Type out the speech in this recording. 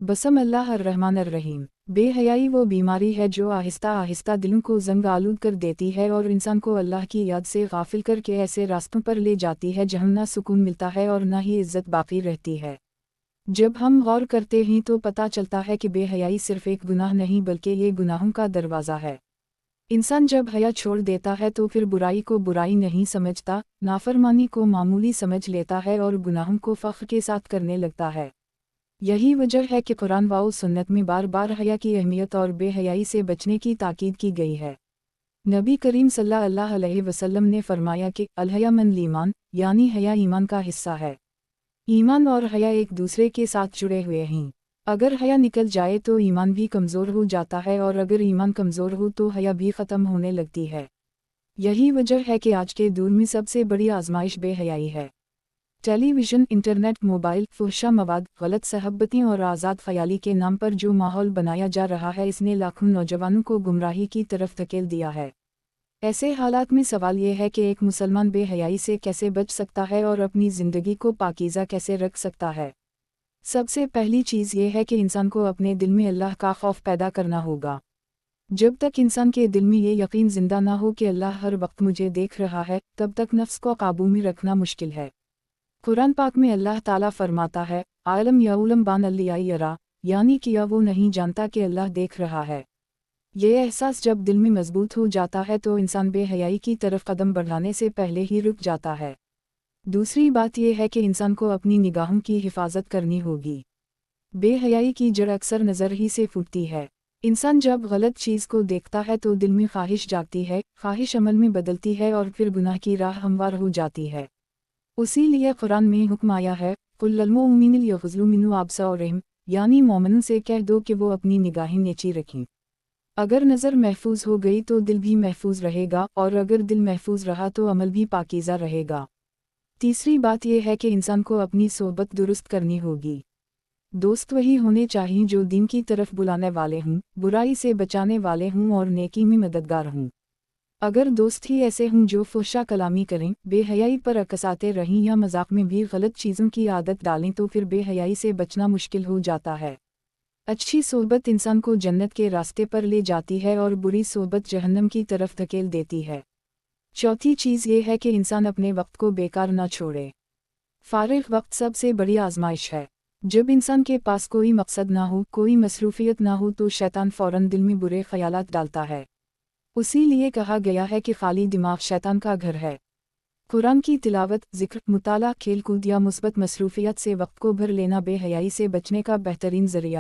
बसम अल्लाह अर्रहमान अर्रहीम। बेहयाई वो बीमारी है जो आहिस्ता आहिस्ता दिलों को जंग आलूद कर देती है और इंसान को अल्लाह की याद से गाफिल करके ऐसे रास्तों पर ले जाती है जहाँ ना सुकून मिलता है और ना ही इज्जत बाकी रहती है। जब हम गौर करते हैं तो पता चलता है कि बेहयाई सिर्फ एक गुनाह नहीं बल्कि ये गुनाहों का दरवाज़ा है। इंसान जब हया छोड़ देता है तो फिर बुराई को बुराई नहीं समझता, नाफरमानी को मामूली समझ लेता है और गुनाहों को फ़ख्र के साथ करने लगता है। यही वजह है कि कुरान व सुन्नत में बार बार हया की अहमियत और बेहयाई से बचने की ताकीद की गई है। नबी करीम सल्लल्लाहु अलैहि वसल्लम ने फरमाया कि अल-हया मिनल ईमान, यानी हया ईमान का हिस्सा है। ईमान और हया एक दूसरे के साथ जुड़े हुए हैं। अगर हया निकल जाए तो ईमान भी कमज़ोर हो जाता है और अगर ईमान कमज़ोर हो तो हया भी ख़त्म होने लगती है। यही वजह है कि आज के दौर में सबसे बड़ी आजमाइश बेहयाई है। टेलीविज़न, इंटरनेट, मोबाइल, फुहशा मवाद, गलत सहबतें और आज़ाद ख़याली के नाम पर जो माहौल बनाया जा रहा है इसने लाखों नौजवानों को गुमराही की तरफ धकेल दिया है। ऐसे हालात में सवाल ये है कि एक मुसलमान बेहयाई से कैसे बच सकता है और अपनी ज़िंदगी को पाकीज़ा कैसे रख सकता है। सबसे पहली चीज़ ये है कि इंसान को अपने दिल में अल्लाह का खौफ पैदा करना होगा। जब तक इंसान के दिल में ये यकीन जिंदा ना हो कि अल्लाह हर वक्त मुझे देख रहा है, तब तक नफ्स को काबू में रखना मुश्किल है। कुरान पाक में अल्लाह ताला फरमाता है, आलम याउलम बान अल्लिया यरा, यानी कि वो नहीं जानता कि अल्लाह देख रहा है। ये एहसास जब दिल में मजबूत हो जाता है तो इंसान बेहयाई की तरफ कदम बढ़ाने से पहले ही रुक जाता है। दूसरी बात यह है कि इंसान को अपनी निगाहों की हिफाजत करनी होगी। बेहयाई की जड़ अक्सर नज़र ही से फूटती है। इंसान जब गलत चीज़ को देखता है तो दिल में ख्वाहिश जागती है, ख्वाहिश अमल में बदलती है और फिर गुनाह की राह हमवार हो जाती है। उसी लिए कुरान में हुक्म आया है, कुल लिल मुमिनीन यग़ज़्ज़ू मिन अब्सारिहिम, यानी मोमिनों से कह दो कि वो अपनी निगाहें नीची रखें। अगर नज़र महफूज हो गई तो दिल भी महफूज रहेगा और अगर दिल महफूज रहा तो अमल भी पाकीज़ा रहेगा। तीसरी बात यह है कि इंसान को अपनी सोहबत दुरुस्त करनी होगी। दोस्त वही होने चाहिए जो दीन की तरफ बुलाने वाले हों, बुराई से बचाने वाले हों और नेकी में मददगार हों। अगर दोस्त ही ऐसे हों जो फुहशा कलामी करें, बेहयाई पर अकसाते रहें या मजाक में भी गलत चीज़ों की आदत डालें तो फिर बेहयाई से बचना मुश्किल हो जाता है। अच्छी सोहबत इंसान को जन्नत के रास्ते पर ले जाती है और बुरी सोहबत जहन्नम की तरफ धकेल देती है। चौथी चीज़ ये है कि इंसान अपने वक्त को बेकार न छोड़े। फारिग वक्त सबसे बड़ी आजमाइश है। जब इंसान के पास कोई मकसद ना हो, कोई मसरूफियत ना हो तो शैतान फ़ौरन दिल में बुरे ख्यालात डालता है। उसी लिए कहा गया है कि खाली दिमाग शैतान का घर है। कुरान की तिलावत, ज़िक्र, मुताला, खेल कूद या मुस्बत मसरूफियत से वक्त को भर लेना बेहयाई से बचने का बेहतरीन ज़रिया